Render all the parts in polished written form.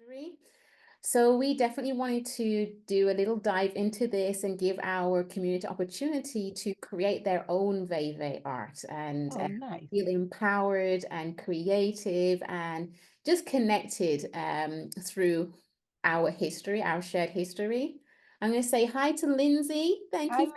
Mayberry. So we definitely wanted to do a little dive into this and give our community opportunity to create their own Veve art and Oh, nice. feel empowered and creative and just connected through our history, our shared history. I'm going to say hi to Lindsay. Thank Hi, you,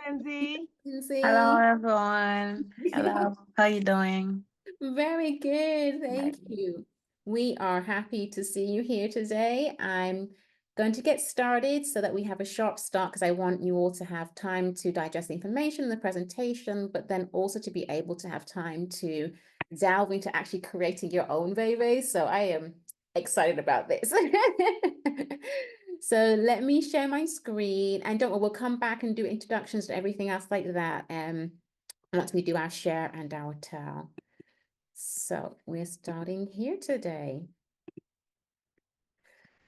Lindsay. Hello, Lindsay. everyone. Hello. How you doing? Very good, thank Nice. you. We are happy to see you here today. I'm going to get started so that we have a sharp start because I want you all to have time to digest the information in the presentation, but then also to be able to have time to delve into actually creating your own Veve. So I am excited about this. So let me share my screen and don't worry, we'll come back and do introductions to everything else like that. Once we do our share and our tell. So we're starting here today.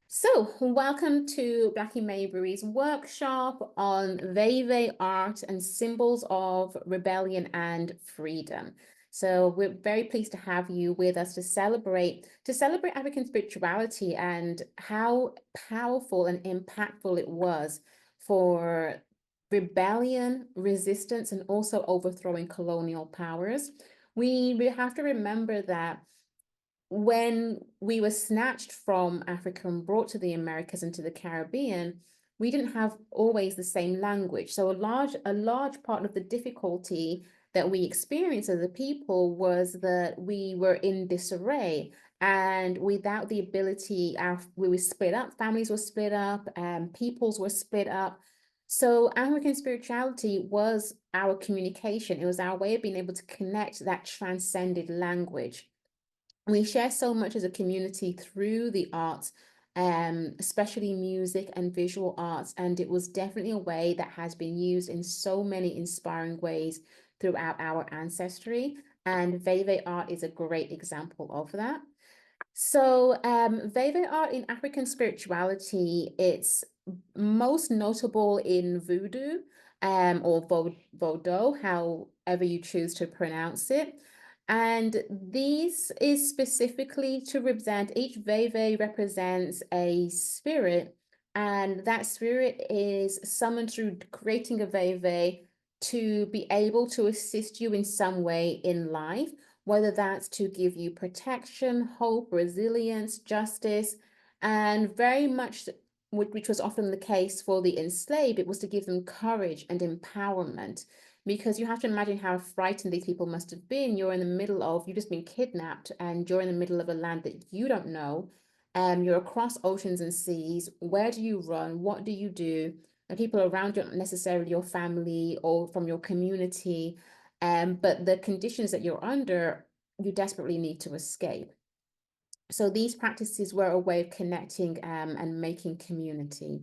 So welcome to Blackie Mayberry's workshop on Veve art and symbols of rebellion and freedom. So we're very pleased to have you with us to celebrate African spirituality and how powerful and impactful it was for rebellion, resistance, and also overthrowing colonial powers. We have to remember that when we were snatched from Africa and brought to the Americas and to the Caribbean, we didn't have always the same language. So a large part of the difficulty that we experienced as a people was that we were in disarray. And without the ability, we were split up, families were split up, peoples were split up. So African spirituality was our communication. It was our way of being able to connect that transcended language. We share so much as a community through the arts, especially music and visual arts, and it was definitely a way that has been used in so many inspiring ways throughout our ancestry, and Veve art is a great example of that. So, Veve art in African spirituality, it's most notable in voodoo, or Vodou, however you choose to pronounce it. And this is specifically to represent, each Veve represents a spirit, and that spirit is summoned through creating a Veve to be able to assist you in some way in life, whether that's to give you protection, hope, resilience, justice, and very much, which was often the case for the enslaved, it was to give them courage and empowerment. Because you have to imagine how frightened these people must have been. You've just been kidnapped and you're in the middle of a land that you don't know. You're across oceans and seas. Where do you run? What do you do? The people around you aren't necessarily your family or from your community. But the conditions that you're under, you desperately need to escape. So these practices were a way of connecting and making community.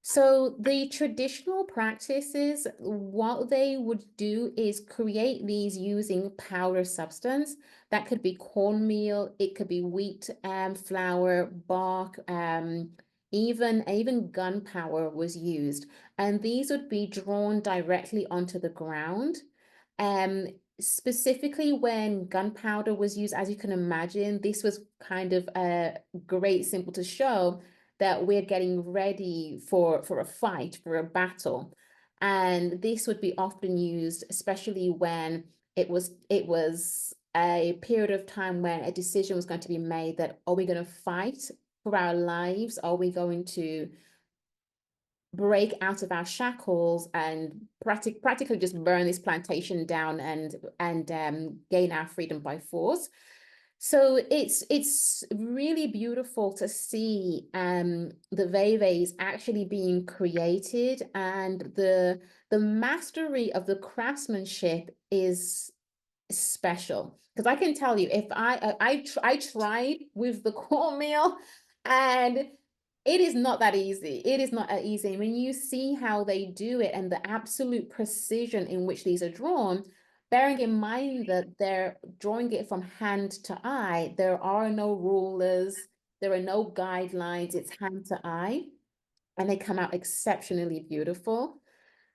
So the traditional practices, what they would do is create these using powder substance. That could be cornmeal, it could be wheat, flour, bark, even gunpowder was used. And these would be drawn directly onto the ground. Um, Specifically when gunpowder was used, as you can imagine, this was kind of a great symbol to show that we're getting ready for a fight, for a battle. And this would be often used, especially when it was a period of time when a decision was going to be made that are we going to fight for our lives? Are we going to break out of our shackles and practically just burn this plantation down and gain our freedom by force? So it's really beautiful to see the Veves actually being created, and the mastery of the craftsmanship is special. Because I can tell you, if I tried with the cornmeal, and it is not that easy. It is not that easy. When you see how they do it and the absolute precision in which these are drawn, bearing in mind that they're drawing it from hand to eye, there are no rulers, there are no guidelines, it's hand to eye, and they come out exceptionally beautiful.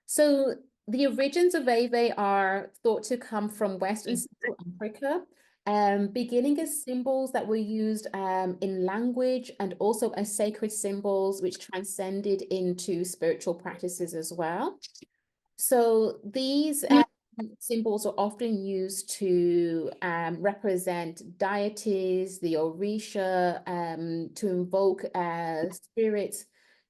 So the origins of Veve are thought to come from West and Central Africa. beginning as symbols that were used in language and also as sacred symbols, which transcended into spiritual practices as well. So these symbols are often used to represent deities, the Orisha, to invoke spirits,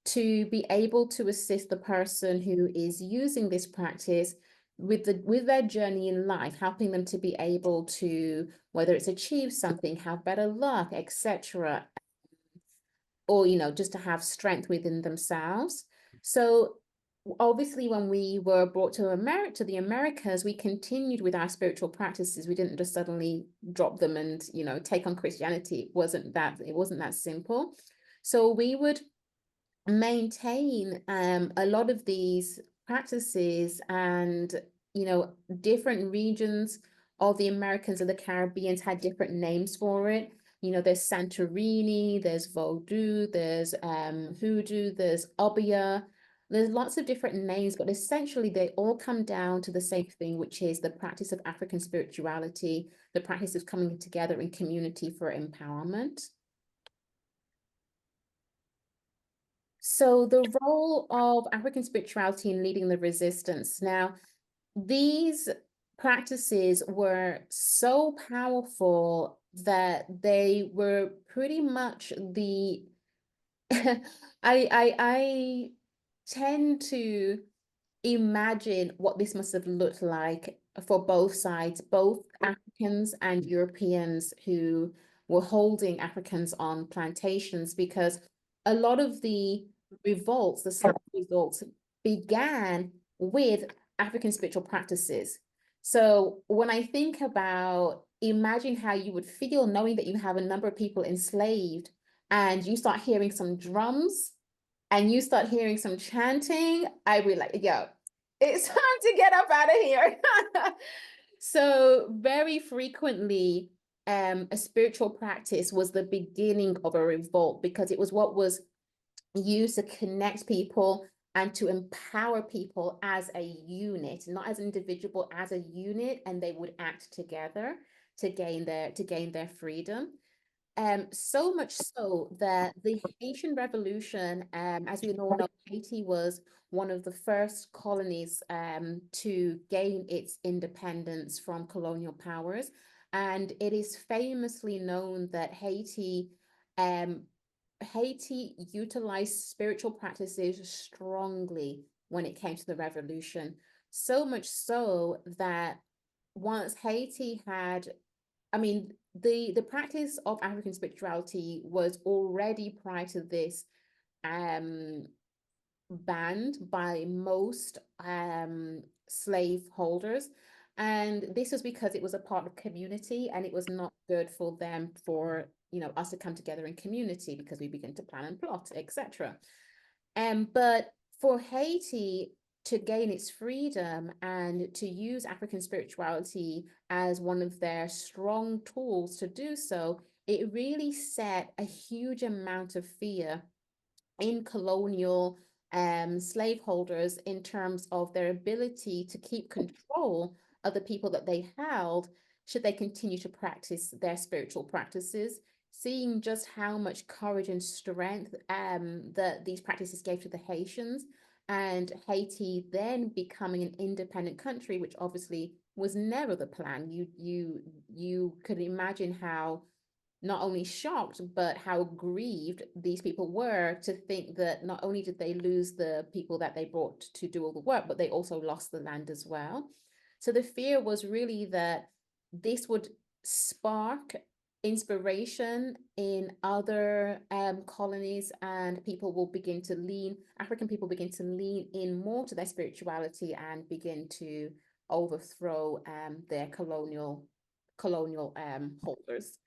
to be able to assist the person who is using this practice with their journey in life, helping them to be able to, whether it's achieve something, have better luck, etc., or just to have strength within themselves. So obviously when we were brought to the Americas, we continued with our spiritual practices. We didn't just suddenly drop them and take on Christianity. It wasn't that simple. So we would maintain a lot of these practices, and different regions of the Americans and the Caribbean had different names for it. There's Santorini, there's Vodou, there's Hoodoo, there's Obeah. There's lots of different names, but essentially they all come down to the same thing, which is the practice of African spirituality, the practice of coming together in community for empowerment. So the role of African spirituality in leading the resistance. Now, these practices were so powerful that they were pretty much the I tend to imagine what this must have looked like for both sides, both Africans and Europeans who were holding Africans on plantations, because a lot of the revolts, the slave revolts, began with African spiritual practices. So when I think about, imagine how you would feel knowing that you have a number of people enslaved and you start hearing some drums and you start hearing some chanting, I'd be like, yo, it's time to get up out of here. So very frequently, a spiritual practice was the beginning of a revolt, because it was what was used to connect people and to empower people as a unit, not as an individual, as a unit, and they would act together to gain their freedom. So much so that the Haitian Revolution, as we all know, Haiti was one of the first colonies to gain its independence from colonial powers. And it is famously known that um, Haiti utilized spiritual practices strongly when it came to the revolution. So much so that once Haiti had, I mean, the practice of African spirituality was already prior to this banned by most slave holders. And this was because it was a part of community, and it was not good for them, for us to come together in community, because we begin to plan and plot, etc. But for Haiti to gain its freedom and to use African spirituality as one of their strong tools to do so, it really set a huge amount of fear in colonial slaveholders in terms of their ability to keep control of the people that they held, should they continue to practice their spiritual practices. Seeing just how much courage and strength that these practices gave to the Haitians, and Haiti then becoming an independent country, which obviously was never the plan. You could imagine how not only shocked, but how grieved these people were to think that not only did they lose the people that they brought to do all the work, but they also lost the land as well. So the fear was really that this would spark inspiration in other colonies, and African people begin to lean in more to their spirituality and begin to overthrow their colonial holders.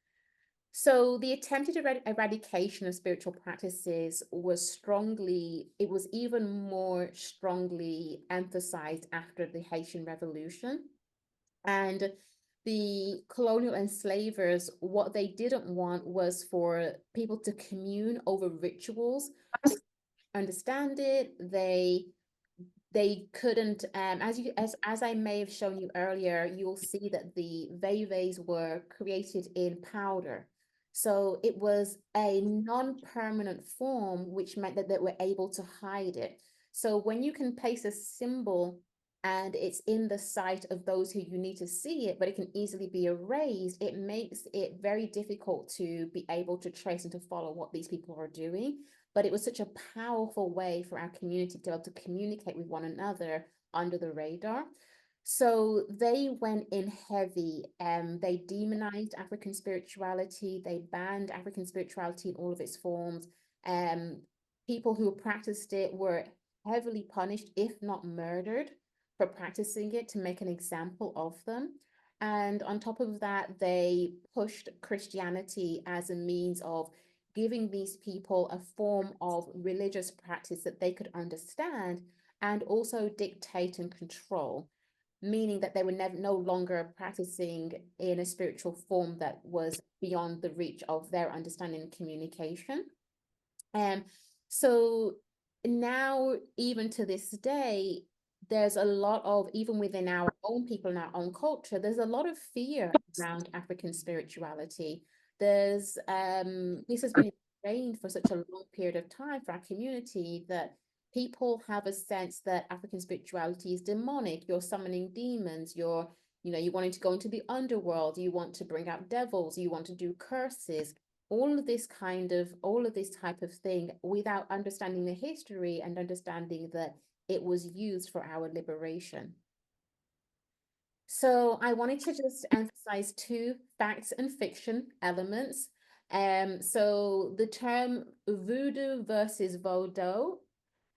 So the attempted eradication of spiritual practices it was even more strongly emphasized after the Haitian Revolution. And the colonial enslavers, what they didn't want was for people to commune over rituals. They understand it. They they couldn't, as I may have shown you earlier, you'll see that the Veves were created in powder. So it was a non-permanent form, which meant that they were able to hide it. So when you can place a symbol and it's in the sight of those who you need to see it, but it can easily be erased, it makes it very difficult to be able to trace and to follow what these people are doing. But it was such a powerful way for our community to be able to communicate with one another under the radar. So they went in heavy. They demonized African spirituality. They banned African spirituality in all of its forms. Um, People who practiced it were heavily punished, if not murdered, for practicing it to make an example of them. And on top of that, they pushed Christianity as a means of giving these people a form of religious practice that they could understand and also dictate and control, meaning that they were never no longer practicing in a spiritual form that was beyond the reach of their understanding and communication. Um, so now, even to this day, there's a lot of, even within our own people and our own culture, there's a lot of fear around African spirituality. This has been ingrained for such a long period of time for our community that people have a sense that African spirituality is demonic. You're summoning demons, you're wanting to go into the underworld, you want to bring out devils, you want to do curses, all of this type of thing, without understanding the history and understanding that it was used for our liberation. So I wanted to just emphasize two facts and fiction elements. So the term voodoo versus Vodou,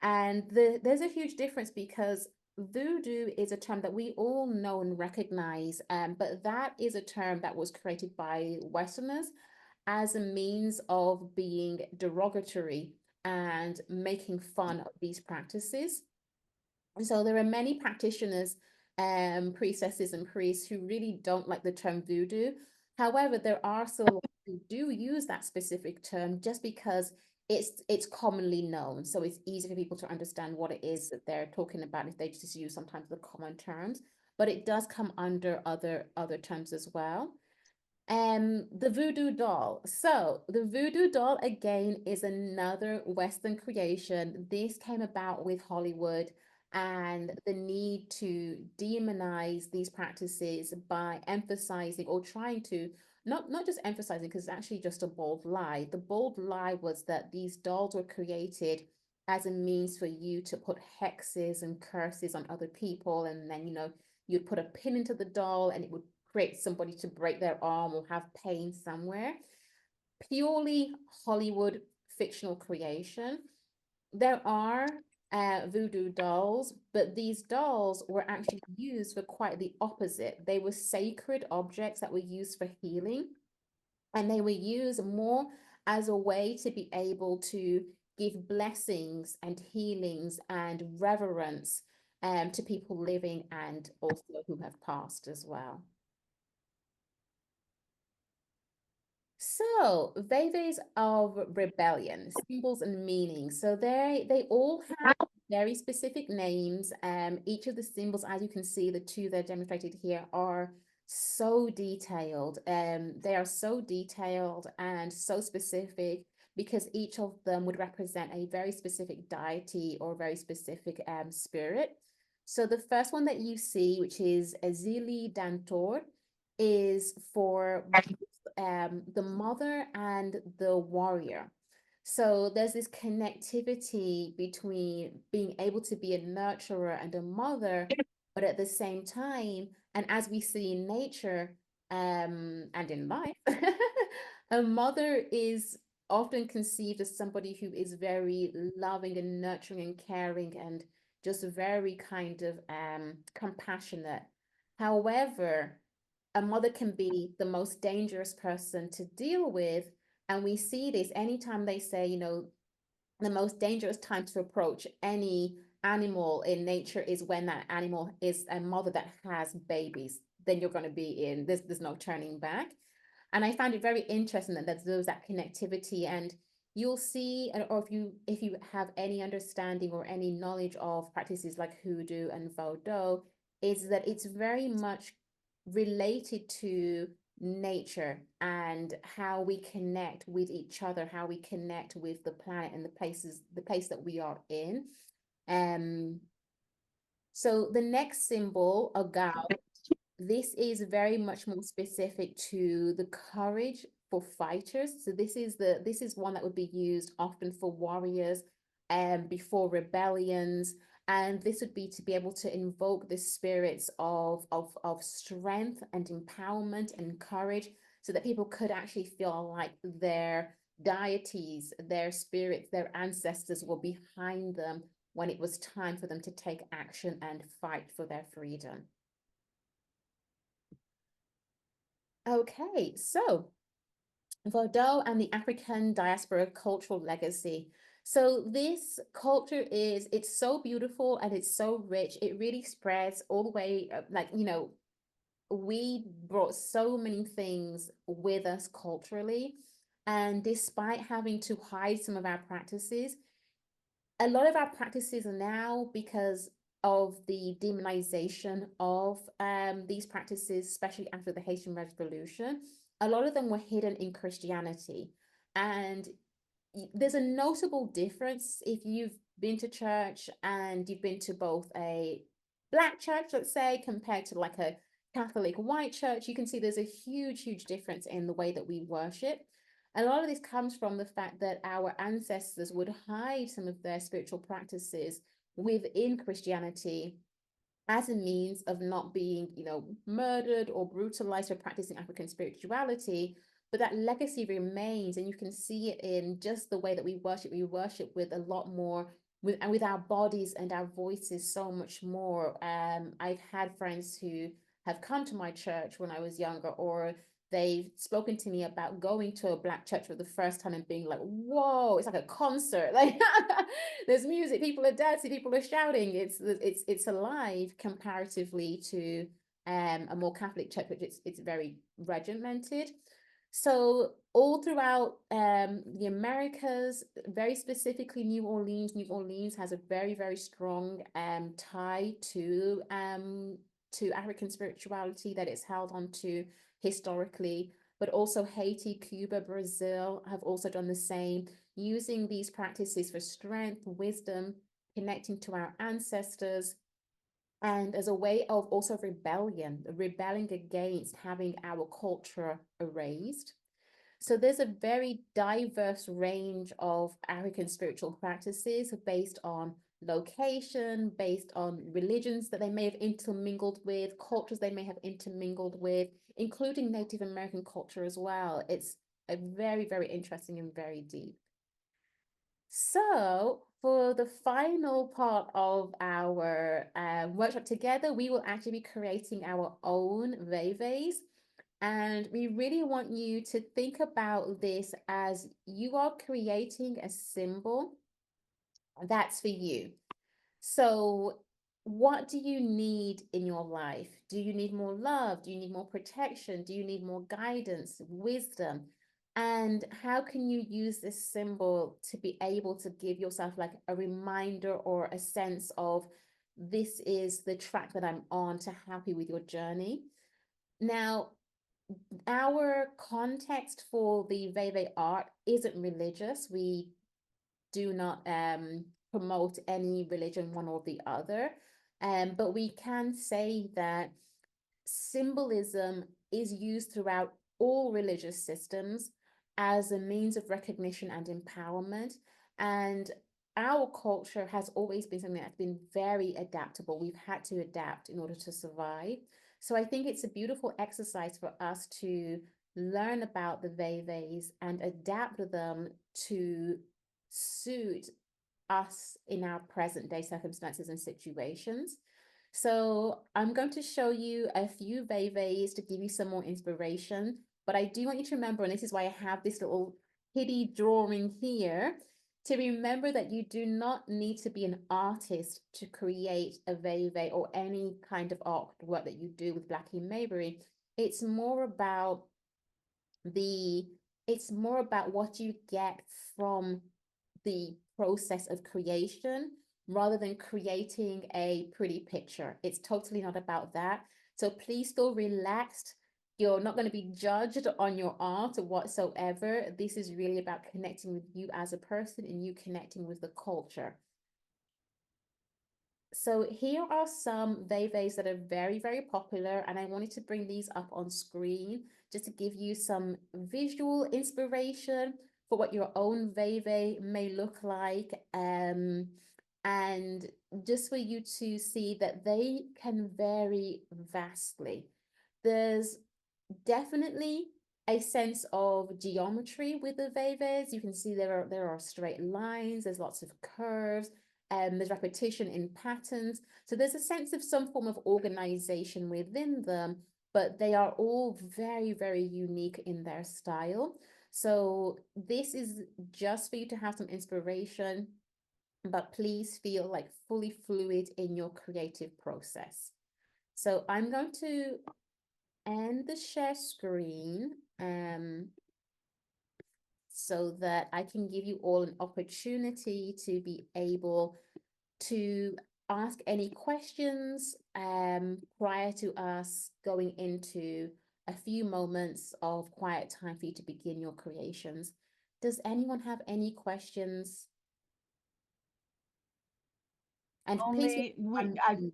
and there's a huge difference because voodoo is a term that we all know and recognize, but that is a term that was created by Westerners as a means of being derogatory and making fun of these practices. And so there are many practitioners, priestesses and priests who really don't like the term voodoo. However, there are still a lot who do use that specific term just because it's commonly known. So it's easy for people to understand what it is that they're talking about if they just use sometimes the common terms. But it does come under other terms as well. The voodoo doll. So the voodoo doll again is another Western creation. This came about with Hollywood and the need to demonize these practices by emphasizing or trying to not just emphasizing, because it's actually just a bold lie. The bold lie was that these dolls were created as a means for you to put hexes and curses on other people, and then you'd put a pin into the doll and it would create somebody to break their arm or have pain somewhere. Purely Hollywood fictional creation. There are voodoo dolls, but these dolls were actually used for quite the opposite. They were sacred objects that were used for healing, and they were used more as a way to be able to give blessings and healings and reverence to people living and also who have passed as well. So, Veves of rebellion, symbols and meanings. So they all have very specific names. Each of the symbols, as you can see, the two that are demonstrated here are so detailed. They are so detailed and so specific because each of them would represent a very specific deity or very specific spirit. So the first one that you see, which is Azili Dantor, is for the mother and the warrior. So there's this connectivity between being able to be a nurturer and a mother, but at the same time, and as we see in nature, and in life, a mother is often conceived as somebody who is very loving and nurturing and caring and just very kind of compassionate. However, a mother can be the most dangerous person to deal with. And we see this anytime they say, the most dangerous time to approach any animal in nature is when that animal is a mother that has babies. Then you're going to be in there's no turning back. And I found it very interesting that there's that connectivity. And you'll see, or if you have any understanding or any knowledge of practices like hoodoo and Vodou, is that it's very much related to nature and how we connect with each other, how we connect with the planet and the place that we are in. Um, so the next symbol, a gal, this is very much more specific to the courage for fighters. So this is one that would be used often for warriors before rebellions. And this would be to be able to invoke the spirits of strength and empowerment and courage so that people could actually feel like their deities, their spirits, their ancestors were behind them when it was time for them to take action and fight for their freedom. Okay, so Vodou and the African diaspora cultural legacy. So this culture it's so beautiful and it's so rich. It really spreads all the way, like, we brought so many things with us culturally. And despite having to hide some of our practices, a lot of our practices are now, because of the demonization of these practices, especially after the Haitian Revolution, a lot of them were hidden in Christianity. And there's a notable difference if you've been to church and you've been to both a Black church, let's say, compared to like a Catholic white church. You can see there's a huge difference in the way that we worship. A lot of this comes from the fact that our ancestors would hide some of their spiritual practices within Christianity as a means of not being, murdered or brutalized for practicing African spirituality. But that legacy remains, and you can see it in just the way that we worship. We worship with a lot more, with our bodies and our voices so much more. I've had friends who have come to my church when I was younger, or they've spoken to me about going to a Black church for the first time and being like, whoa, it's like a concert. Like there's music, people are dancing, people are shouting. It's alive comparatively to a more Catholic church, which it's very regimented. So all throughout the Americas, very specifically New Orleans has a very strong tie to African spirituality that it's held onto historically. But also Haiti, Cuba, Brazil have also done the same, using these practices for strength, wisdom, connecting to our ancestors, and as a way of also rebelling against having our culture erased. So there's a very diverse range of African spiritual practices based on location, based on religions that they may have intermingled with, cultures they may have intermingled with, including Native American culture as well. It's a very interesting and very deep. So for the final part of our workshop together, we will actually be creating our own Veves. And we really want you to think about this as you are creating a symbol that's for you. So what do you need in your life? Do you need more love? Do you need more protection? Do you need more guidance, wisdom? And how can you use this symbol to be able to give yourself like a reminder or a sense of this is the track that I'm on to help you with your journey? Now, our context for the Veve art isn't religious. We do not promote any religion, one or the other. But we can say that symbolism is used throughout all religious systems as a means of recognition and empowerment. And our culture has always been something that's been very adaptable. We've had to adapt in order to survive. So I think it's a beautiful exercise for us to learn about the Veves and adapt them to suit us in our present day circumstances and situations. So I'm going to show you a few Veves to give you some more inspiration, but I do want you to remember, and this is why I have this little kitty drawing here, to remember that you do not need to be an artist to create a Veve or any kind of artwork that you do with Blackie Mayberry. It's more about the it's more about what you get from the process of creation rather than creating a pretty picture. It's totally not about that. So please feel relaxed. You're not going to be judged on your art whatsoever. This is really about connecting with you as a person and you connecting with the culture. So here are some Veves that are very, very popular, and I wanted to bring these up on screen just to give you some visual inspiration for what your own Veve may look like, and just for you to see that they can vary vastly. There's definitely a sense of geometry with the Veves. You can see there are straight lines, there's lots of curves, there's repetition in patterns. So there's a sense of some form of organization within them, but they are all very, very unique in their style. So this is just for you to have some inspiration, but please feel like fully fluid in your creative process. So I'm going to end the share screen so that I can give you all an opportunity to be able to ask any questions prior to us going into a few moments of quiet time for you to begin your creations. Does anyone have any questions? And please, Only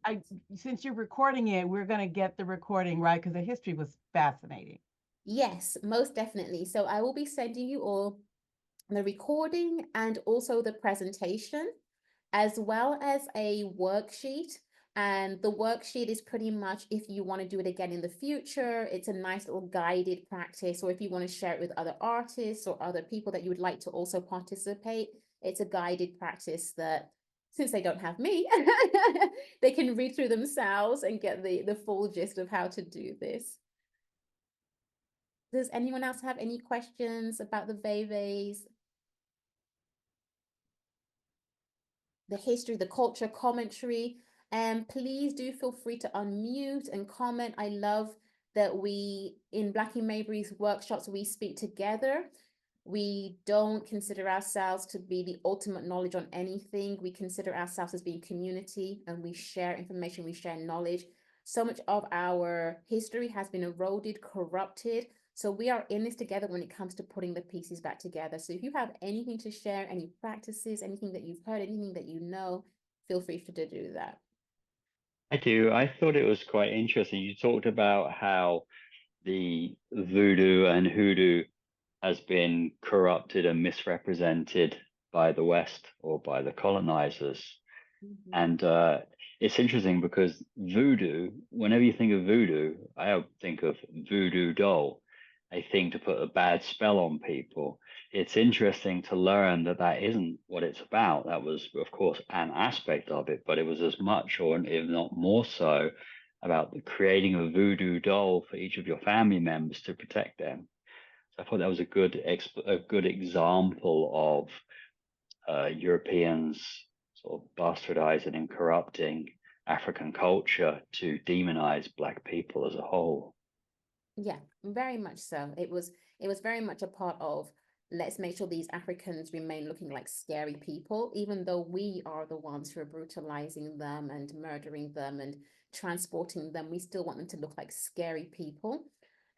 since you're recording it, we're going to get the recording, right? Because the history was fascinating. yes, most definitely. So I will be sending you all the recording and also the presentation, as well as a worksheet. And the worksheet is pretty much if you want to do it again in the future, it's a nice little guided practice, or if you want to share it with other artists or other people that you would like to also participate, it's a guided practice that, since they don't have me, they can read through themselves and get the full gist of how to do this. Does anyone else have any questions about the Veves? The history, the culture, commentary, and please do feel free to unmute and comment. I love that we, in Blackie Mayberry's workshops, we speak together. We don't consider ourselves to be the ultimate knowledge on anything. We consider ourselves as being community, and we share information, we share knowledge. So much of our history has been eroded, corrupted. So we are in this together when it comes to putting the pieces back together. So if you have anything to share, any practices, anything that you've heard, anything that you know, feel free to do that. I do. I thought it was quite interesting. You talked about how the voodoo and hoodoo has been corrupted and misrepresented by the West or by the colonizers. And it's interesting because voodoo, whenever you think of voodoo, I think of voodoo doll. I think to put a bad spell on people. It's interesting to learn that that isn't what it's about. That was, of course, an aspect of it, but it was as much, or if not more so, about creating a voodoo doll for each of your family members to protect them. So I thought that was a good example of Europeans sort of bastardizing and corrupting African culture to demonize Black people as a whole. Yeah, very much so. It was very much a part of, let's make sure these Africans remain looking like scary people, even though we are the ones who are brutalizing them and murdering them and transporting them. We still want them to look like scary people.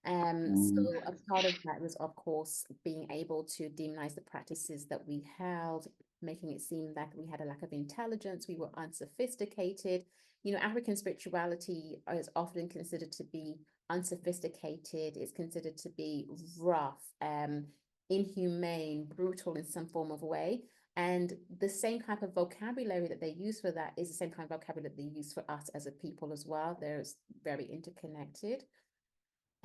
So a part of that was, of course, being able to demonize the practices that we held, making it seem that we had a lack of intelligence, we were unsophisticated. You know, African spirituality is often considered to be unsophisticated, it's considered to be rough, inhumane, brutal in some form of way. And the same type of vocabulary that they use for that is the same kind of vocabulary that they use for us as a people as well. They're very interconnected.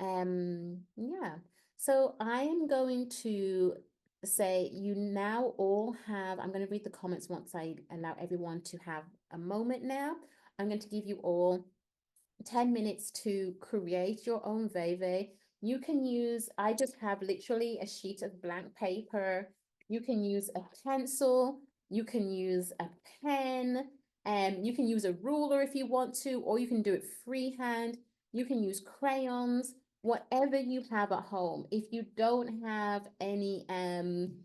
Yeah. So I am going to say you now all have, I'm going to read the comments once I allow everyone to have a moment now. I'm going to give you all 10 minutes to create your own Veve. You can use, I just have literally a sheet of blank paper. You can use a pencil, you can use a pen, and you can use a ruler if you want to, or you can do it freehand. You can use crayons, whatever you have at home. If you don't have anything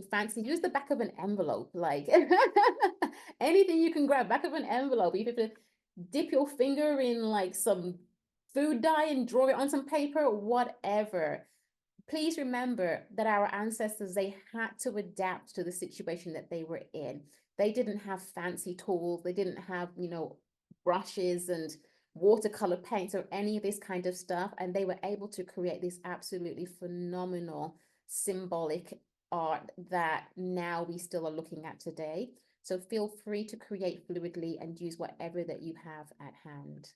fancy, use the back of an envelope, like anything you can grab, back of an envelope. You have to dip your finger in like some food dye and draw it on some paper, whatever. Please remember that our ancestors, they had to adapt to the situation that they were in. They didn't have fancy tools. They didn't have, brushes and watercolor paints or any of this kind of stuff. And they were able to create this absolutely phenomenal symbolic art that now we still are looking at today. So feel free to create fluidly and use whatever that you have at hand.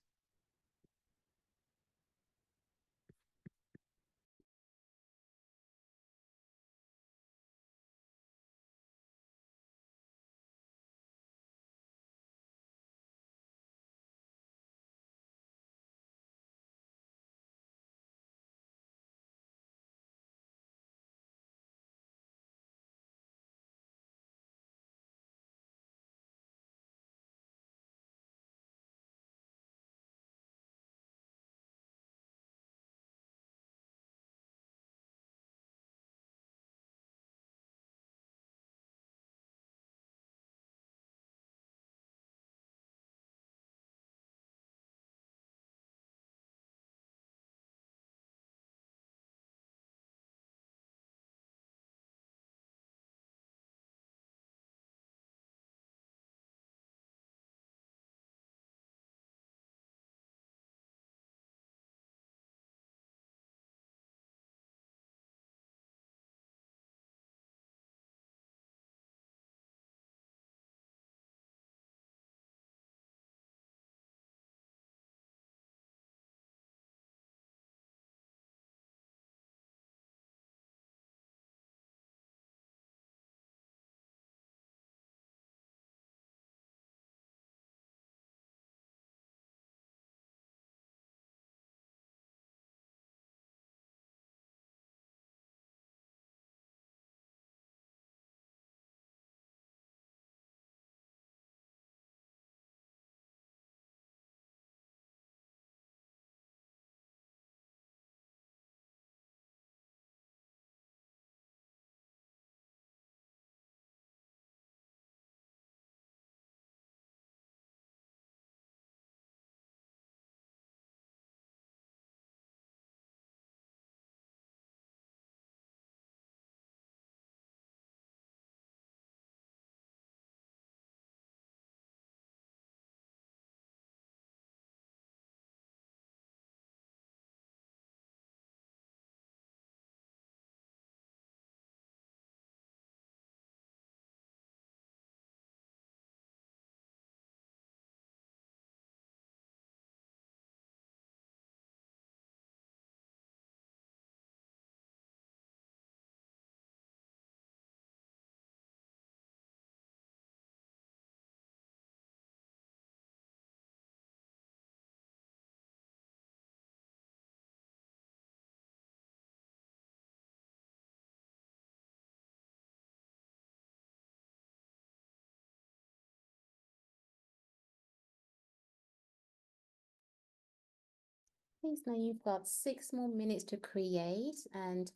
Please, now you've got 6 more minutes to create, and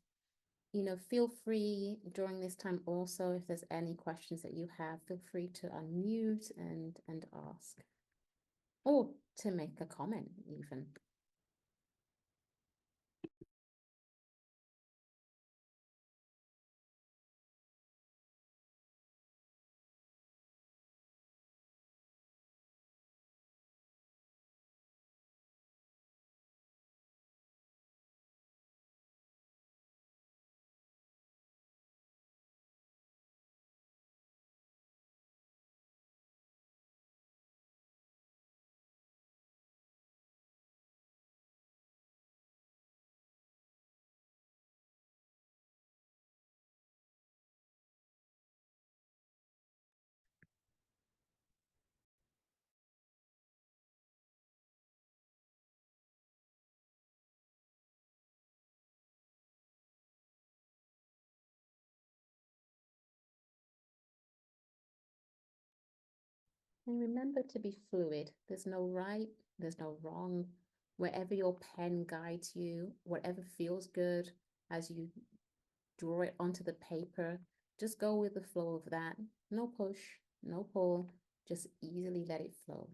feel free during this time also, if there's any questions that you have, feel free to unmute and ask, or to make a comment even. And remember to be fluid. There's no right, there's no wrong wherever your pen guides you, whatever feels good as you draw it onto the paper, just go with the flow of that. No push, no pull, just easily let it flow.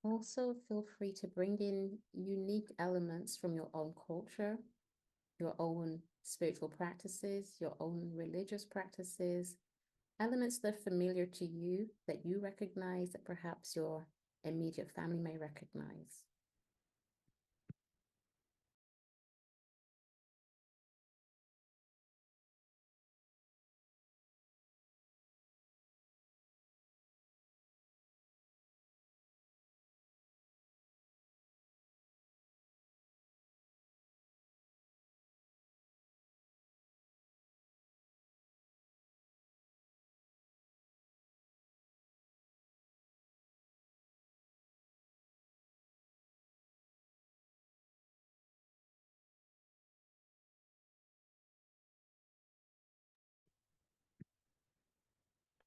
Also, feel free to bring in unique elements from your own culture, your own spiritual practices, your own religious practices, elements that are familiar to you that you recognize that perhaps your immediate family may recognize.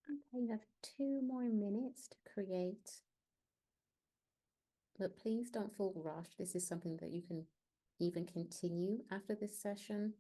Okay, you have 2 more minutes to create, but please don't feel rushed. This is something that you can even continue after this session.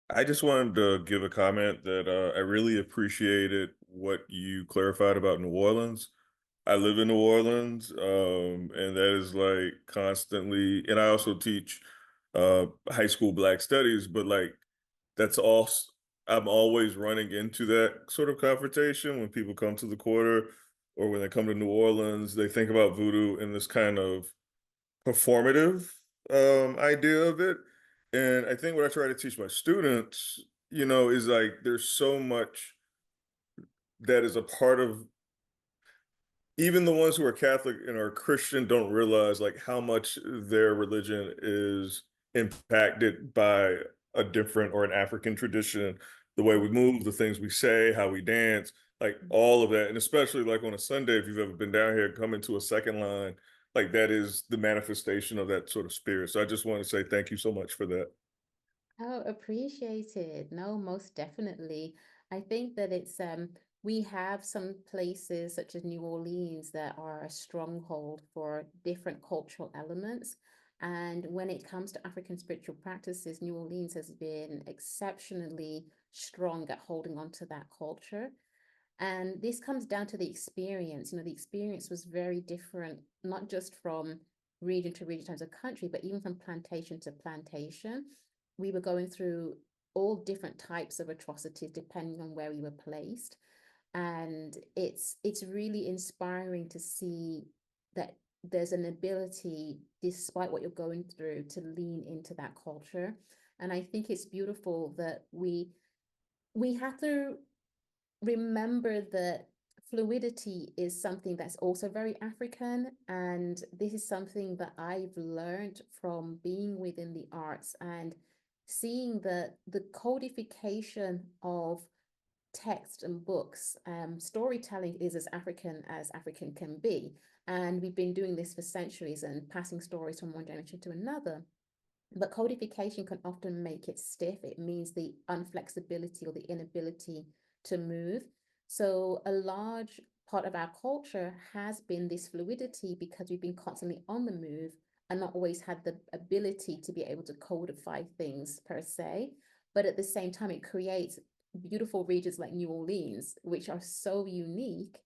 I just wanted to give a comment that I really appreciated what you clarified about New Orleans. I live in New Orleans, and that is like constantly, and I also teach high school Black studies, but like that's all, I'm always running into that sort of confrontation when people come to the quarter or when they come to New Orleans, they think about voodoo in this kind of performative idea of it. And I think what I try to teach my students, is like there's so much that is a part of, even the ones who are Catholic and are Christian don't realize like how much their religion is impacted by a different or an African tradition, the way we move, the things we say, how we dance, like all of that. And especially like on a Sunday, if you've ever been down here, coming to a second line, like that is the manifestation of that sort of spirit. So I just want to say thank you so much for that. Oh, appreciated. No, most definitely. I think that it's we have some places such as New Orleans that are a stronghold for different cultural elements. And when it comes to African spiritual practices, New Orleans has been exceptionally strong at holding on to that culture. And this comes down to the experience. The experience was very different, not just from region to region, times of country, but even from plantation to plantation. We were going through all different types of atrocities depending on where we were placed. And it's really inspiring to see that there's an ability, despite what you're going through, to lean into that culture. And I think it's beautiful that we have to remember that fluidity is something that's also very African, and this is something that I've learned from being within the arts and seeing the codification of text and books. Storytelling is as African can be, and we've been doing this for centuries and passing stories from one generation to another. But codification can often make it stiff. It means the unflexibility or the inability to move. So a large part of our culture has been this fluidity because we've been constantly on the move and not always had the ability to be able to codify things per se. But at the same time, it creates beautiful regions like New Orleans, which are so unique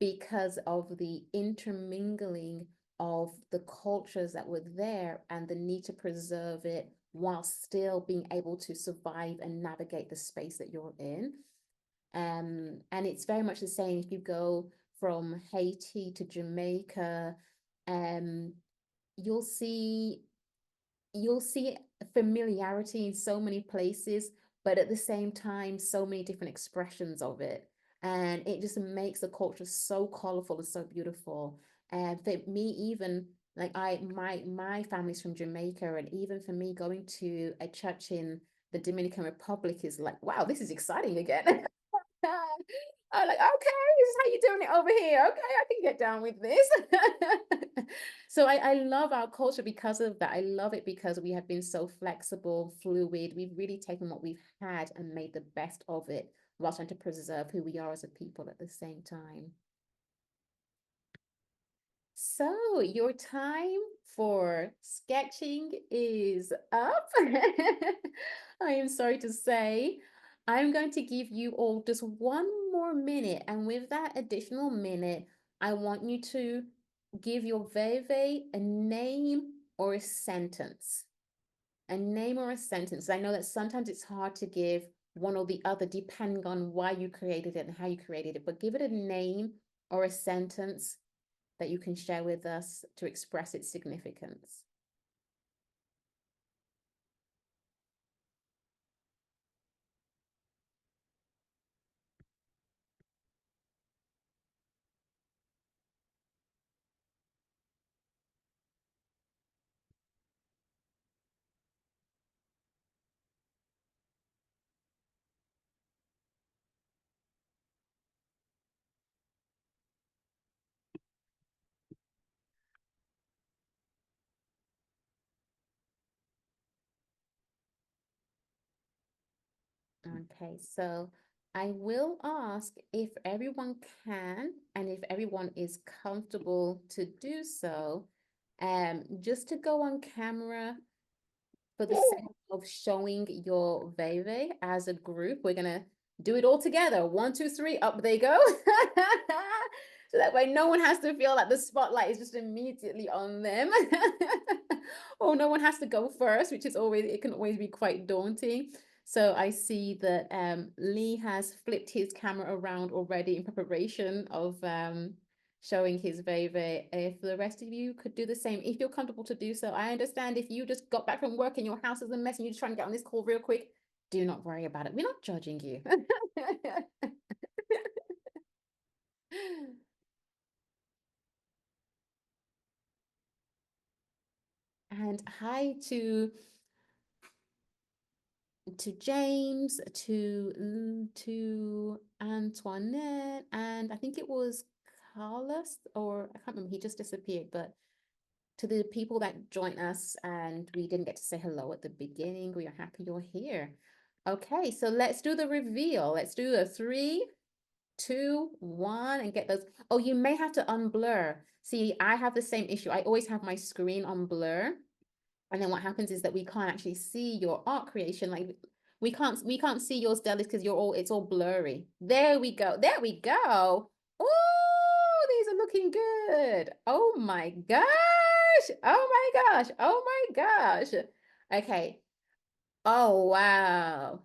because of the intermingling of the cultures that were there and the need to preserve it while still being able to survive and navigate the space that you're in. And it's very much the same if you go from Haiti to Jamaica, you'll see familiarity in so many places, but at the same time, so many different expressions of it. And it just makes the culture so colorful and so beautiful. And for me, even like my family's from Jamaica, and even for me going to a church in the Dominican Republic is like, wow, this is exciting again. I'm like, okay, this is how you're doing it over here. Okay, I can get down with this. So I love our culture because of that. I love it because we have been so flexible, fluid. We've really taken what we've had and made the best of it while trying to preserve who we are as a people at the same time. So your time for sketching is up. I am sorry to say. I'm going to give you all just one more minute. And with that additional minute, I want you to give your Veve a name or a sentence. A name or a sentence. I know that sometimes it's hard to give one or the other depending on why you created it and how you created it, but give it a name or a sentence that you can share with us to express its significance. Okay, so I will ask if everyone can and if everyone is comfortable to do so, just to go on camera for the sake of showing your Veve as a group. We're gonna do it all together. 1, 2, 3, up they go. So that way no one has to feel like the spotlight is just immediately on them. Or no one has to go first, which is always, it can always be quite daunting. So I see that Lee has flipped his camera around already in preparation of showing his Veve. If the rest of you could do the same, if you're comfortable to do so. I understand if you just got back from work and your house is a mess and you're just trying to get on this call real quick, do not worry about it. We're not judging you. And hi to James, to Antoinette, and I think it was Carlos, or I can't remember, he just disappeared, but to the people that joined us and we didn't get to say hello at the beginning, we are happy you're here. Okay, so let's do the reveal. Let's do a 3, 2, 1, and get those. Oh, you may have to unblur. See, I have the same issue. I always have my screen on blur. And then what happens is that we can't actually see your art creation. Like we can't see yours, Dallas, because it's all blurry. There we go. There we go. Oh, these are looking good. Oh my gosh. Oh my gosh. Oh my gosh. Okay. Oh wow.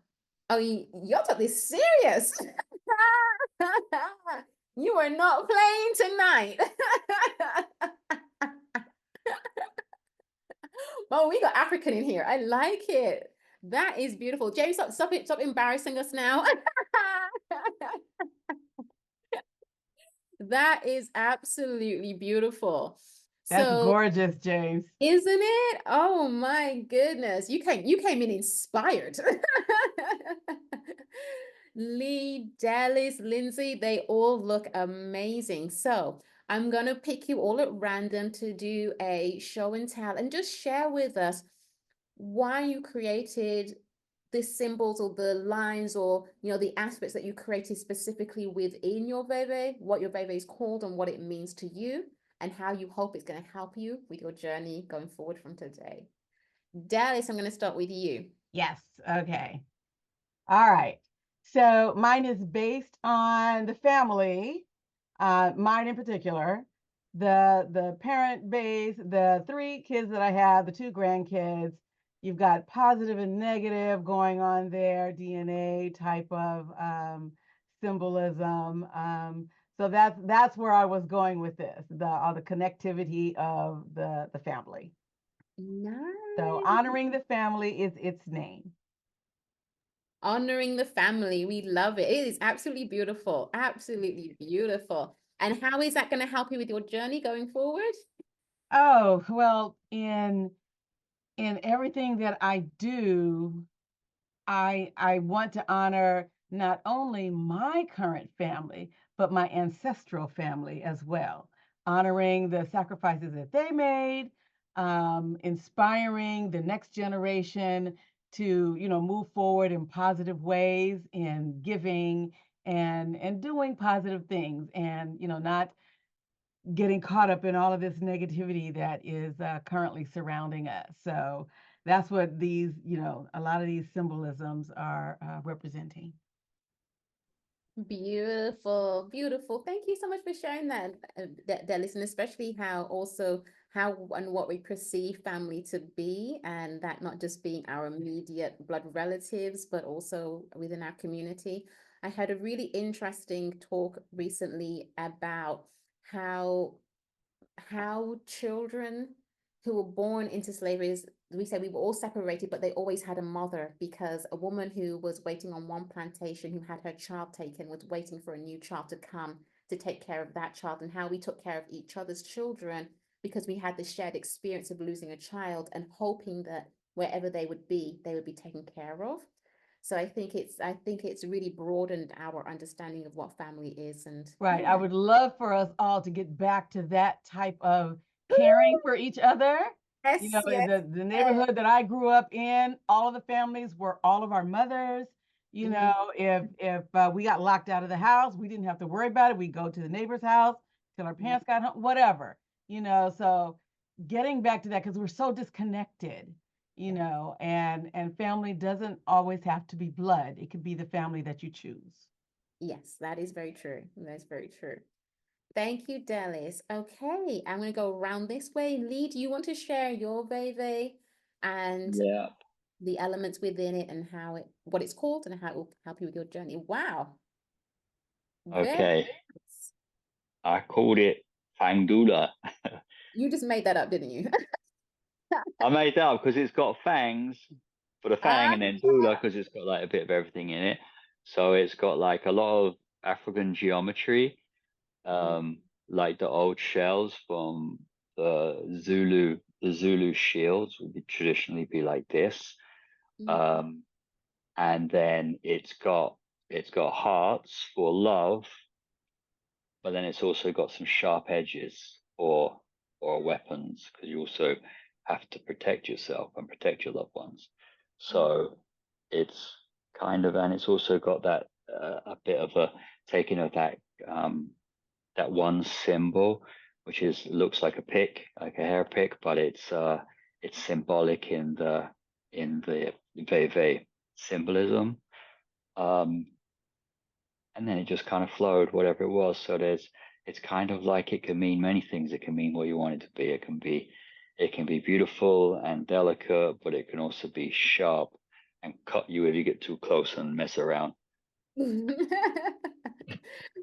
Oh, y'all took this serious. You are not playing tonight. Oh, we got African in here. I like it. That is beautiful. James, stop embarrassing us now. That is absolutely beautiful. That's So, gorgeous, James. isn't it? Oh my goodness. You came in inspired. Lee, Dallas, Lindsay, they all look amazing. So I'm gonna pick you all at random to do a show and tell and just share with us why you created the symbols or the lines or the aspects that you created specifically within your Veve, what your Veve is called and what it means to you, and how you hope it's going to help you with your journey going forward from today. Dallas, I'm going to start with you. Yes. Okay. All right. So mine is based on the family, mine in particular, the parent base, the 3 kids that I have, the 2 grandkids. You've got positive and negative going on there, DNA type of symbolism. So that's where I was going with this, all the connectivity of the family. So Nice. honoring the family is its name. Honoring the family. We love it. It is absolutely beautiful. Absolutely beautiful. And how is that going to help you with your journey going forward? Oh, well, in everything that I do, I want to honor not only my current family, but my ancestral family as well, honoring the sacrifices that they made, inspiring the next generation to, move forward in positive ways, in giving and doing positive things, and not getting caught up in all of this negativity that is currently surrounding us. So that's what these, a lot of these symbolisms are representing. Beautiful, beautiful. Thank you so much for sharing that, Delis, and especially how and what we perceive family to be, and that not just being our immediate blood relatives, but also within our community. I had a really interesting talk recently about how children who were born into slavery, we said we were all separated, but they always had a mother, because a woman who was waiting on one plantation who had her child taken was waiting for a new child to come to take care of that child, and how we took care of each other's children because we had the shared experience of losing a child and hoping that wherever they would be taken care of. So I think it's really broadened our understanding of what family is. And Right. I yeah. would love for us all to get back to that type of caring for each other. Yes, yes, The neighborhood that I grew up in, all of the families were all of our mothers. If we got locked out of the house, we didn't have to worry about it. We'd go to the neighbor's house till our parents got home, whatever. So getting back to that, because we're so disconnected, and family doesn't always have to be blood. It could be the family that you choose. Yes, that is very true. That's very true. Thank you, Delis. Okay, I'm going to go around this way. Lee, do you want to share your Veve and Yeah. the elements within it and what it's called and how it will help you with your journey? Wow. Very Okay. nice. I called it Fangula. You just made that up, didn't you? I made that up because it's got fangs for the fang, and then Dula because it's got like a bit of everything in it. So it's got like a lot of African geometry, like the old shells from the Zulu shields would traditionally be like this. And then it's got hearts for love, but then it's also got some sharp edges or weapons, because you also have to protect yourself and protect your loved ones. So it's and it's also got that a bit of a taking of that one symbol, which looks like a pick, like a hair pick, but it's symbolic in the Veve symbolism. And then it just kind of flowed, whatever it was. So it's kind of like it can mean many things. It can mean what you want it to be. It can be beautiful and delicate, but it can also be sharp and cut you if you get too close and mess around.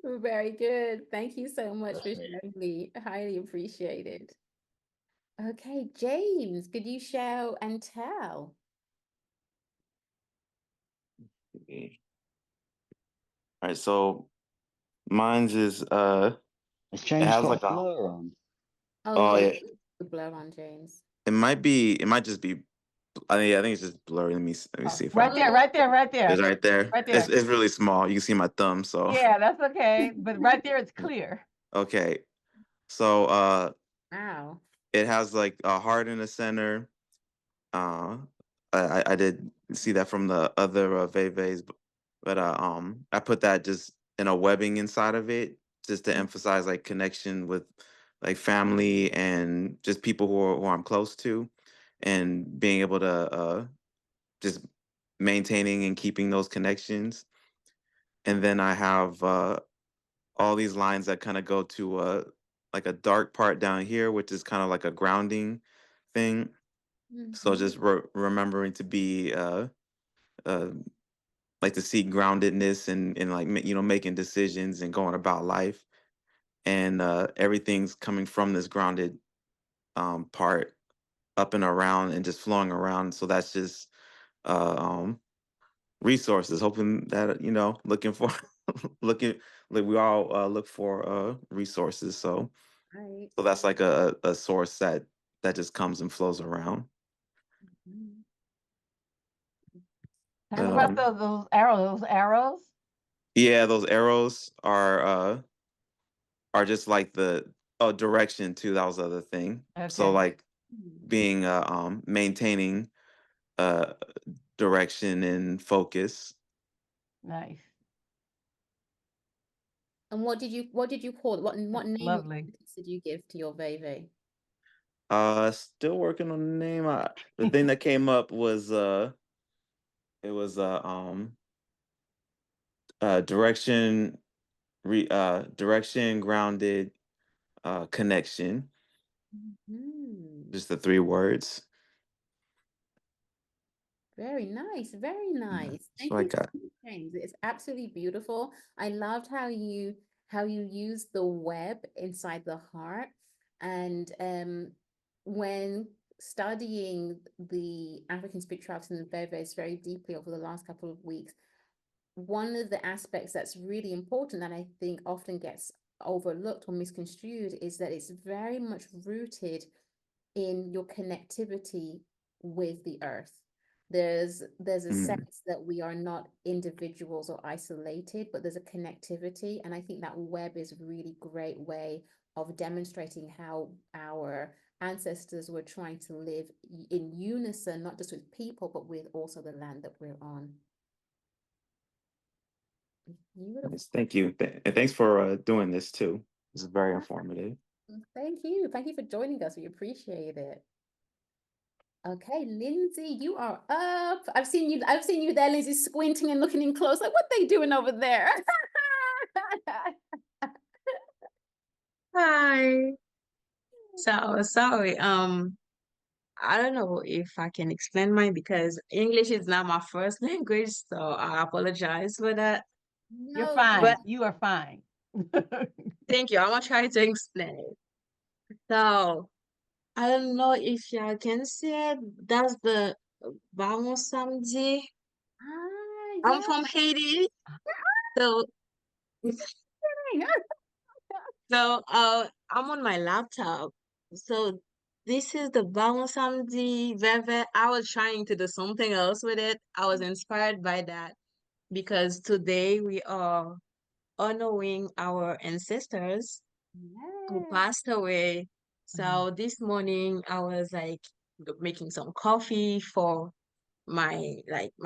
Very good. Thank you so much for That's me. sharing, Lee. Highly appreciated. Okay, James, could you show and tell? All right, so mine's is Has It James has got like a a blur on? Oh oh yeah, yeah. the blur on James. It might just be. I think it's just blurry. Let me Oh, see if I right can. there, right there, right It's there, right there. right there. It's really small. You can see my thumb. So Yeah, that's okay. But right there, it's clear. okay. So Wow. it has like a heart in the center. Uh, I did see that from the other Veves, but I put that just in a webbing inside of it, just to emphasize like connection with like family and just people who I'm close to, and being able to just maintaining and keeping those connections. And then I have all these lines that kind of go to like a dark part down here, which is kind of like a grounding thing. So just remembering to be uh like to seek groundedness and like making decisions and going about life, and everything's coming from this grounded part up and around and just flowing around. So that's just uh um resources, hoping that looking for looking like we all look for resources. So Right. that's like a source that just comes and flows around. Talk about those arrows. Those arrows. Yeah, those arrows are just like the direction too. That was the other thing. So Okay. like being maintaining uh direction and focus. Nice. And what did you call it? What name Lovely. did you give to your Veve? Still working on the name. The thing that came up was it was direction direction, grounded, connection. Just the 3 words. Very nice, very nice. So Thank I you so got much, James. It's absolutely beautiful. I loved how you use the web inside the heart. And when studying the African spirituality and the Veves very deeply over the last couple of weeks, one of the aspects that's really important that I think often gets overlooked or misconstrued is that it's very much rooted in your connectivity with the earth. There's a sense that we are not individuals or isolated, but there's a connectivity. And I think that web is a really great way of demonstrating how our ancestors were trying to live in unison, not just with people, but with also the land that we're on. Beautiful. Thank you. And thanks for doing this too. This is very informative. Thank you. Thank you for joining us. We appreciate it. Okay, Lindsay, you are up. I've seen you there, Lindsay, squinting and looking in close. Like, what they doing over there? Hi. So sorry. I don't know if I can explain mine because English is not my first language, so I apologize for that. You're No, fine. But You are fine. thank you. I'm gonna try to explain it. So I don't know if y'all can see it. That's the Vamos Samedi. I'm yeah. from Haiti, so I'm on my laptop. So this is the Vamos Samedi Veve. I was trying to do something else with it. I was inspired by that because today we are honoring our ancestors who Yeah. passed away. So this morning I was like making some coffee for my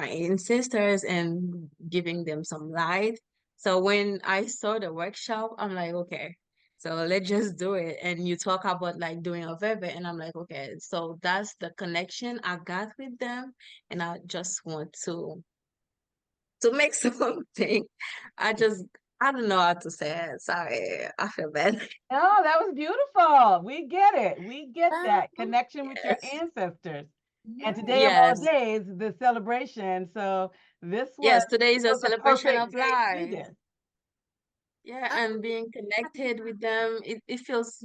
ancestors and giving them some light. So when I saw the workshop, I'm like, okay, so let's just do it. And you talk about like doing a Veve, and I'm like, okay, so that's the connection I got with them, and I just want to make something. I don't know how to say it. Sorry, I feel bad. No, that was beautiful. We get it. We get that connection with your Yes. ancestors. And Yeah. today of all Yes. days, the celebration. So this Yes, today is a was a celebration perfect of day to do life. this. Yeah, Oh, and being connected with them, it feels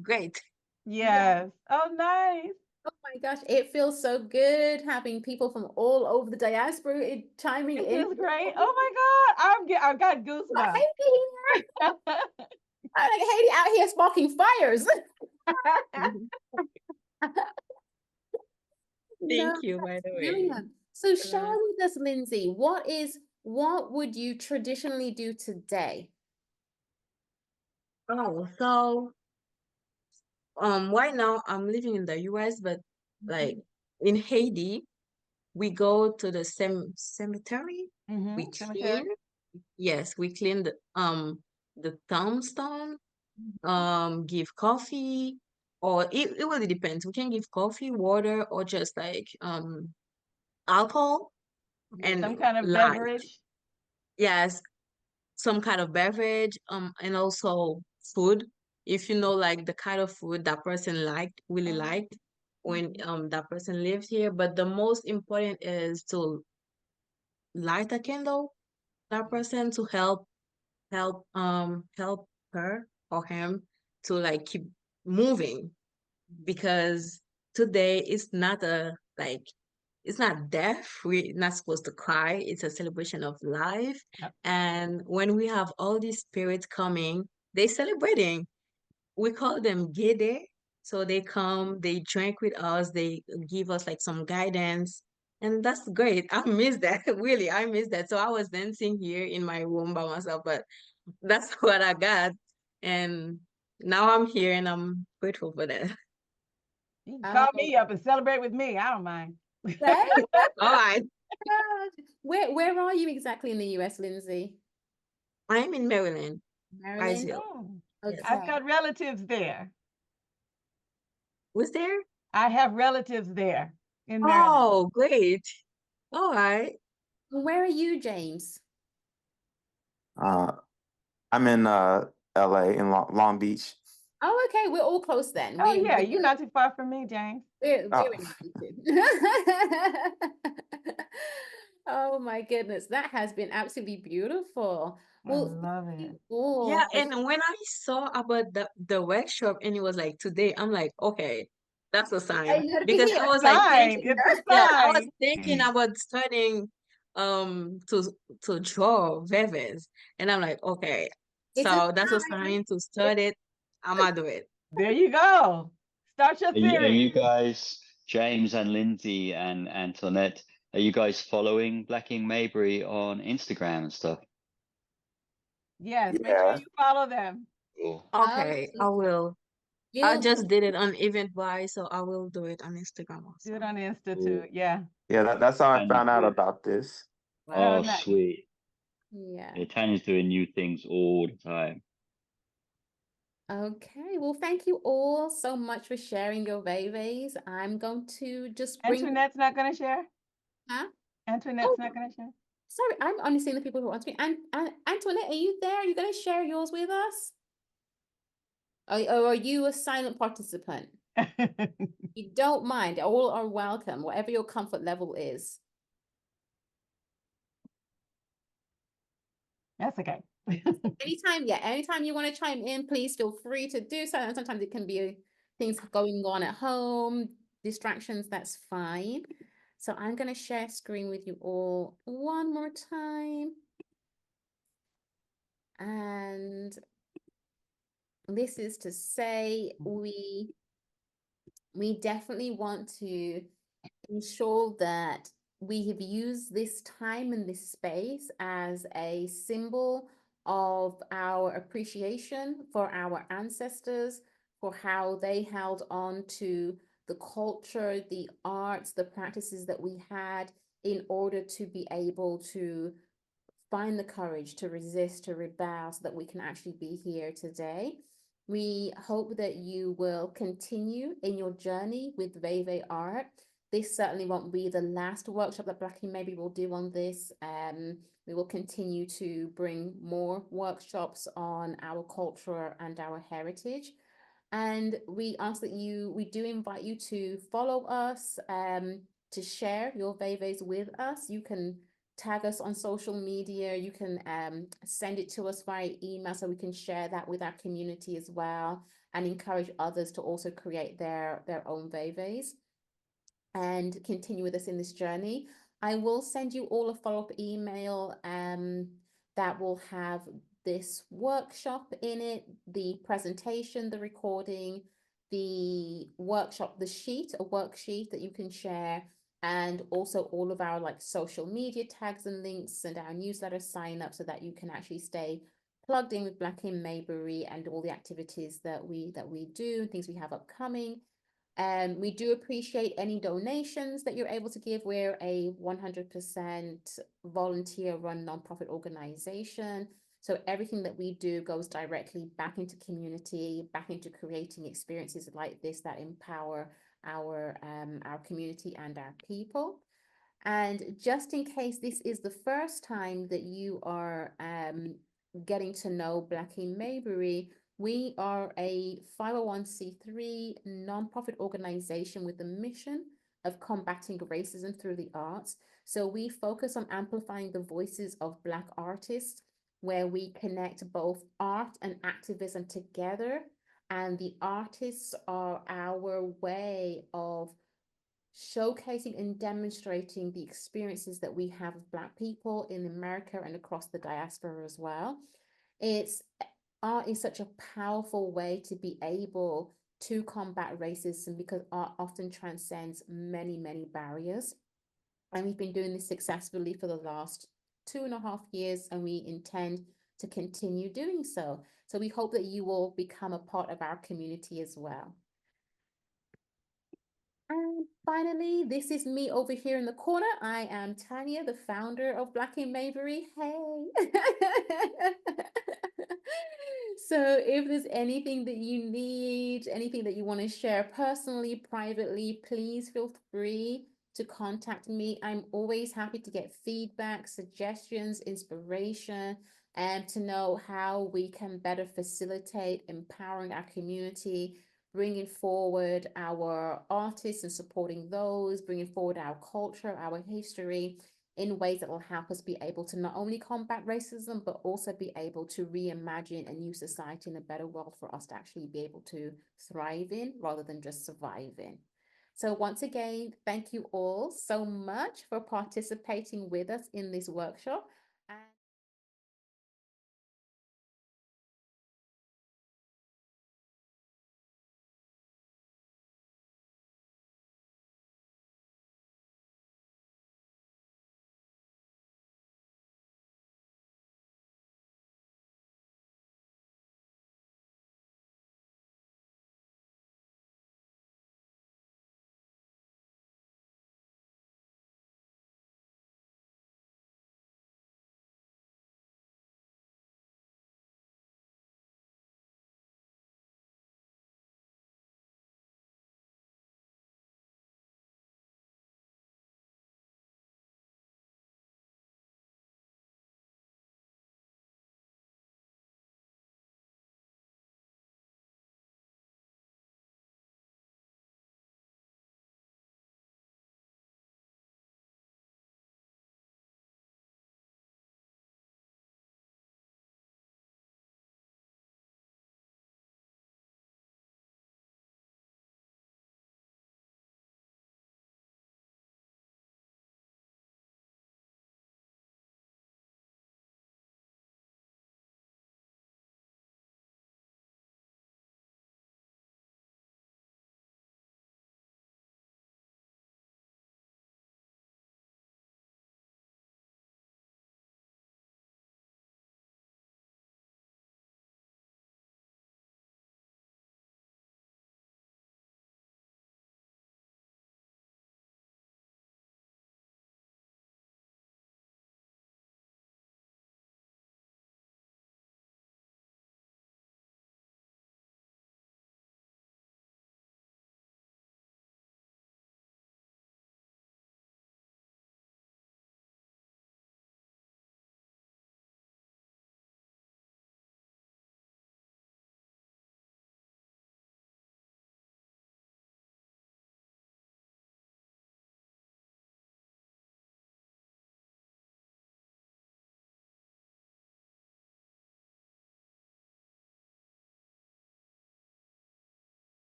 great. yeah. Yes. Oh, nice. Oh my gosh, it feels so good having people from all over the diaspora chiming It in. feels great. Oh my God. I've got Like, goosebumps. hey, here. I'm like, Haiti out here sparking fires. No, Thank you, by the way. brilliant. So share Uh, with us, Lindsay, what would you traditionally do today? Oh, so right now I'm living in the US, but like in Haiti, we go to the cemetery. We Cemetery. clean. Yes, we clean the tombstone, give coffee, or it really depends. We can give coffee, water, or just like alcohol and Some kind of light. beverage. Yes, some kind of beverage, and also food. If you know like the kind of food that person really liked when that person lived here. But the most important is to light a candle, that person to help her or him to like keep moving, because today is not a like it's not death. We're not supposed to cry. It's a celebration of life. Yep. And when we have all these spirits coming, they celebrating. We call them gede. So they come, they drink with us, they give us like some guidance. And that's great. I miss that. Really, I miss that. So I was dancing here in my room by myself, but that's what I got. And now I'm here and I'm grateful for that. You can call Oh, me up and celebrate with me. I don't mind. okay. All right. Where are you exactly in the US, Lindsay? I'm in Maryland, Maryland? Brazil. Oh, Yes. I've Okay. got relatives there. Was there? I have relatives there in Maryland. Oh, great. All right. Where are you, James? I'm in LA in Long Beach. Oh, okay. We're all close then. Oh yeah, We're you're not too far from me, James. We're Oh, related. Oh my goodness, that has been absolutely beautiful. I Well, love thank it. you all Yeah, for and when I saw about the workshop and it was like today, I'm like, okay, that's a sign. you had to be Because I here. was like Sign. thinking, It's a yeah, I was sign. thinking about studying um to to draw Veves. And I'm like, okay, It's a so that's a sign. sign to study it. I'm gonna do it. There you go. Start your Are you series. guys, James and Lindsay and Antoinette, are you guys following Blacking Mayberry on Instagram and stuff? Yes, make sure yeah. you follow them. Cool. Okay, I will. I You'll just did it on Eventbrite, so I will do it on Instagram Do it also. on Cool. Institute. Yeah. Yeah, that's how I And found out about this. Oh, oh, Wow. nice. sweet. yeah. Yeah, Tanya's doing new things all the time. Okay. Well, thank you all so much for sharing your Veves. I'm going to just bring Antoinette's not going to share? huh? Antoinette's Oh, not going to share? sorry, I'm only seeing the people who are on screen. And Antoinette, are you there? Are you going to share yours with us? Or are you a silent participant? You don't mind. All are welcome, whatever your comfort level is. That's okay. Anytime you want to chime in, please feel free to do so. And sometimes it can be things going on at home, distractions, that's fine. So I'm going to share screen with you all one more time. And this is to say we definitely want to ensure that we have used this time and this space as a symbol of our appreciation for our ancestors, for how they held on to the culture, the arts, the practices that we had in order to be able to find the courage to resist, to rebel, so that we can actually be here today. We hope that you will continue in your journey with Veve Art. This certainly won't be the last workshop that Blackie maybe will do on this. We will continue to bring more workshops on our culture and our heritage. And we ask that we do invite you to follow us, to share your Veves with us. You can tag us on social media. You can send it to us via email so we can share that with our community as well, and encourage others to also create their own Veves and continue with us in this journey. I will send you all a follow-up email that will have this workshop in it, the presentation, the recording, the workshop, the sheet, a worksheet that you can share, and also all of our like social media tags and links and our newsletter sign up so that you can actually stay plugged in with Black in Mayberry and all the activities that we do, things we have upcoming. We do appreciate any donations that you're able to give. We're a 100% volunteer-run nonprofit organization. So everything that we do goes directly back into community, back into creating experiences like this that empower our community and our people. And just in case this is the first time that you are getting to know Black in Mayberry, we are a 501c3 nonprofit organization with the mission of combating racism through the arts. So we focus on amplifying the voices of Black artists, where we connect both art and activism together. And the artists are our way of showcasing and demonstrating the experiences that we have of Black people in America and across the diaspora as well. Art is such a powerful way to be able to combat racism because art often transcends many, many barriers. And we've been doing this successfully for the last 2.5 years, and we intend to continue doing so. So we hope that you will become a part of our community as well. And finally, this is me over here in the corner. I am Tanya, the founder of Black in Mayberry. Hey. So if there's anything that you need, anything that you want to share personally, privately, please feel free to contact me. I'm always happy to get feedback, suggestions, inspiration, and to know how we can better facilitate empowering our community, bringing forward our artists and supporting those, bringing forward our culture, our history in ways that will help us be able to not only combat racism, but also be able to reimagine a new society and a better world for us to actually be able to thrive in rather than just survive in. So once again, thank you all so much for participating with us in this workshop.